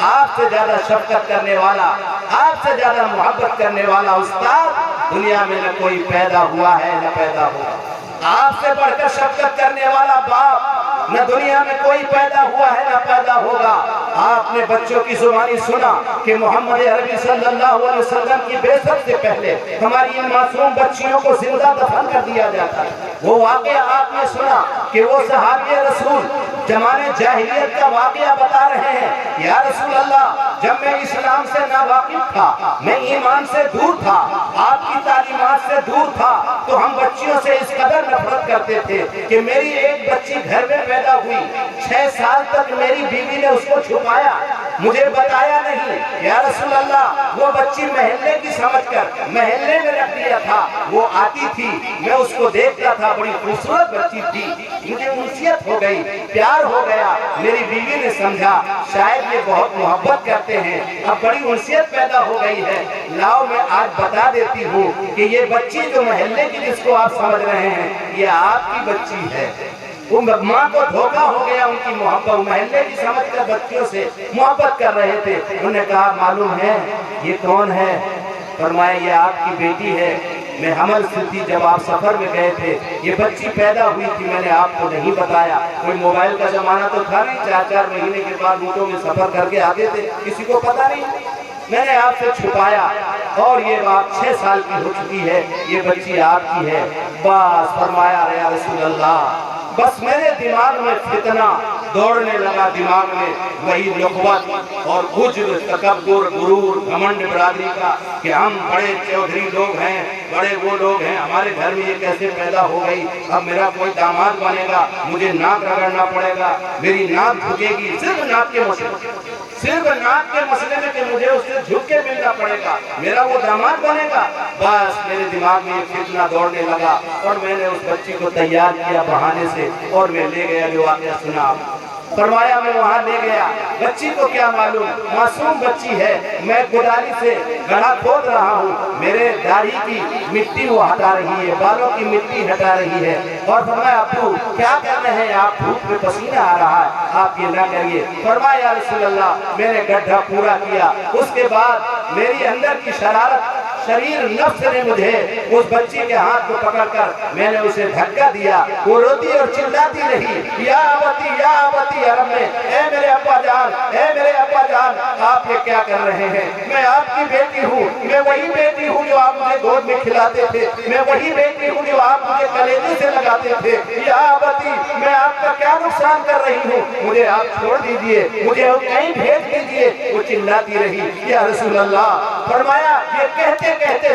آپ سے زیادہ شفقت کرنے والا، آپ سے زیادہ محبت کرنے والا استاد دنیا میں نہ کوئی پیدا ہوا ہے نہ پیدا ہوگا۔ آپ سے بڑھ کر شفقت کرنے والا باپ نہ دنیا میں کوئی پیدا ہوا ہے نہ پیدا ہوگا۔ آپ نے بچوں کی زبانی سنا کہ محمد عربی صلی اللہ علیہ وسلم کی بعثت سے پہلے ہماری ان معصوم بچیوں کو زندہ دفن کر دیا جاتا ہے۔ وہ واقعہ آپ نے سنا کہ وہ صحابی رسول زمانے جاہلیت کا واقعہ بتا رہے ہیں، یا رسول اللہ جب میں اسلام سے ناواقف تھا، میں ایمان سے دور تھا، آپ کی تعلیمات سے دور تھا، تو ہم بچیوں سے اس قدر نفرت کرتے تھے کہ میری ایک بچی گھر میں پیدا ہوئی، 6 سال تک میری بیوی نے اس کو چھپایا، مجھے بتایا نہیں۔ یا رسول اللہ وہ بچی محلے کی سمجھ کر محلے میں رکھ دیا تھا، وہ آتی تھی میں اس کو دیکھتا تھا، بڑی خوبصورت بچی تھی، مجھے انسیت ہو گئی، پیار ہو گیا۔ میری بیوی نے سمجھا شاید یہ بہت محبت کرتے ہیں، اب بڑی انسیت پیدا ہو گئی ہے، لاؤ میں آج بتا دیتی ہوں کہ یہ بچی جو محلے کی جس کو آپ سمجھ رہے ہیں یہ آپ کی بچی ہے۔ وہ ماں کو دھوکہ ہو گیا، ان کی محبت محلے کی سمجھ کر بچیوں سے محبت کر رہے تھے۔ انہوں نے کہا معلوم ہے یہ کون ہے؟ فرمایا یہ آپ کی بیٹی ہے، میں حمل سے تھی جب آپ سفر میں گئے تھے، یہ بچی پیدا ہوئی تھی، میں نے آپ کو نہیں بتایا۔ کوئی موبائل کا زمانہ تو تھا نہیں، 4 مہینے کے بعد روٹوں میں سفر کر کے آتے تھے، کسی کو پتا نہیں، میں نے آپ سے چھپایا اور یہ بات 6 سال کی ہو چکی ہے، یہ بچی آپ کی ہے۔ بس فرمایا یا رسول اللہ، بس میرے دماغ میں فتنہ دوڑنے لگا، دماغ میں وہی نخوت اور عجب، تکبر، غرور، گھمنڈ برادری کا کہ ہم بڑے چودھری لوگ ہیں، بڑے وہ لوگ ہیں، ہمارے گھر میں یہ کیسے پیدا ہو گئی، اب میرا کوئی داماد بنے گا، مجھے ناک رگڑنا پڑے گا، میری ناک جھکے گی، صرف ناک کے مسئلے میں کہ مجھے اس سے جھک کے ملنا پڑے گا، میرا وہ داماد بنے گا۔ بس میرے دماغ میں یہ فتنہ دوڑنے لگا اور میں نے اس بچی کو تیار کیا بہانے سے اور میں لے گیا، جو واقعہ سنا۔ فرمایا میں وہاں لے گیا، بچی کو کیا معلوم، معصوم بچی ہے، میں کداری سے گڑھا کھود رہا ہوں، میرے داڑھی کی مٹی وہ ہٹا رہی ہے، بالوں کی مٹی ہٹا رہی ہے، اور فرمایا ابو کیا کر رہے ہیں آپ، دھوپ میں پسینہ آ رہا ہے، آپ یہ نہ کریے۔ فرمایا یا رسول اللہ میں نے گڈھا پورا کیا، اس کے بعد میری اندر کی شریر نفس نے مجھے اس بچی کے ہاتھ کو پکڑ کر میں نے اسے دھکا دیا، وہ روتی اور چلاتی رہی، یا آبتی عرب میں، اے میرے ابا جان، اے میرے ابا جان، آپ یہ کیا کر رہے ہیں، میں آپ کی بیٹی ہوں، میں وہی بیٹی ہوں جو آپ مجھے گود میں کھلاتے تھے، میں وہی بیٹی ہوں جو آپ مجھے کلیجے سے لگاتے تھے، یا آبتی میں آپ کا کیا نقصان کر رہی ہوں، مجھے آپ چھوڑ دیجئے، مجھے کہیں بھیج دیجئے۔ وہ چلاتی رہی، یا رسول اللہ، فرمایا یہ کہتے کہتے